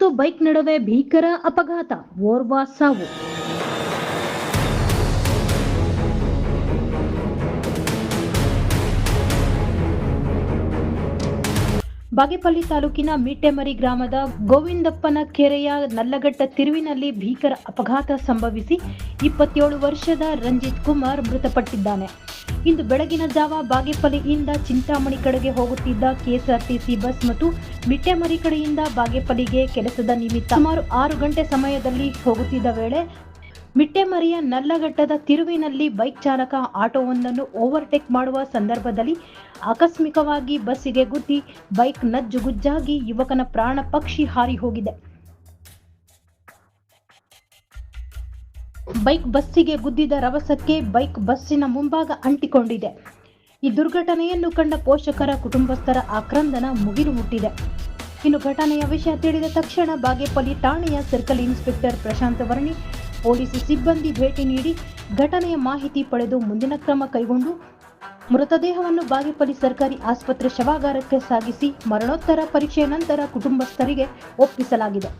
ಮತ್ತು ಬೈಕ್ ನಡುವೆ ಭೀಕರ ಅಪಘಾತ, ಓರ್ವ ಸಾವು. ಬಾಗೇಪಲ್ಲಿ ತಾಲೂಕಿನ ಮಿಟ್ಟೆಮರಿ ಗ್ರಾಮದ ಗೋವಿಂದಪ್ಪನ ಕೆರೆಯ ನಲ್ಲಘಟ್ಟ ತಿರುವಿನಲ್ಲಿ ಭೀಕರ ಅಪಘಾತ ಸಂಭವಿಸಿ 27 ವರ್ಷದ ರಂಜಿತ್ ಕುಮಾರ್ ಮೃತಪಟ್ಟಿದ್ದಾನೆ. ಇಂದು ಬೆಳಗಿನ ಜಾವ ಬಾಗೇಪಲ್ಲಿಯಿಂದ ಚಿಂತಾಮಣಿ ಕಡೆಗೆ ಹೋಗುತ್ತಿದ್ದ ಕೆಎಸ್ಆರ್ಟಿಸಿ ಬಸ್ ಮತ್ತು ಮಿಟ್ಟೆಮರಿ ಕಡೆಯಿಂದ ಬಾಗೇಪಲ್ಲಿಗೆ ಕೆಲಸದ ನಿಮಿತ್ತ ಸುಮಾರು 6 ಗಂಟೆ ಸಮಯದಲ್ಲಿ ಹೋಗುತ್ತಿದ್ದ ವೇಳೆ ಮಿಟ್ಟೆಮರಿಯ ನಲ್ಲಘಟ್ಟದ ತಿರುವಿನಲ್ಲಿ ಬೈಕ್ ಚಾಲಕ ಆಟೋವೊಂದನ್ನು ಓವರ್ಟೇಕ್ ಮಾಡುವ ಸಂದರ್ಭದಲ್ಲಿ ಆಕಸ್ಮಿಕವಾಗಿ ಬಸ್ಸಿಗೆ ಗುದ್ದಿ ಬೈಕ್ ನಜ್ಜುಗುಜ್ಜಾಗಿ ಯುವಕನ ಪ್ರಾಣ ಪಕ್ಷಿ ಹಾರಿ ಹೋಗಿದೆ. ಬೈಕ್ ಬಸ್ಸಿಗೆ ಗುದ್ದಿದ ರಭಸಕ್ಕೆ ಬೈಕ್ ಬಸ್ಸಿನ ಮುಂಭಾಗ ಅಂಟಿಕೊಂಡಿದೆ. ಈ ದುರ್ಘಟನೆಯನ್ನು ಕಂಡ ಪೋಷಕರ ಕುಟುಂಬಸ್ಥರ ಆಕ್ರಂದನ ಮುಗಿಲು ಮುಟ್ಟಿದೆ. ಇನ್ನು ಘಟನೆಯ ವಿಷಯ ತಿಳಿದ ತಕ್ಷಣ ಬಾಗೇಪಲ್ಲಿ ಠಾಣೆಯ circle inspector Prashanth Varni police ಸಿಬ್ಬಂದಿ ಭೇಟಿ ನೀಡಿ ಘಟನೆಯ ಮಾಹಿತಿ ಪಡೆದು ಮುಂದಿನ ಕ್ರಮ ಕೈಗೊಂಡು ಮೃತದೇಹವನ್ನು ಬಾಗೇಪಲ್ಲಿ ಸರ್ಕಾರಿ ಆಸ್ಪತ್ರೆ ಶವಾಗಾರಕ್ಕೆ ಸಾಗಿಸಿ ಮರಣೋತ್ತರ ಪರೀಕ್ಷೆಯ ನಂತರ ಕುಟುಂಬಸ್ಥರಿಗೆ ಒಪ್ಪಿಸಲಾಗಿದೆ.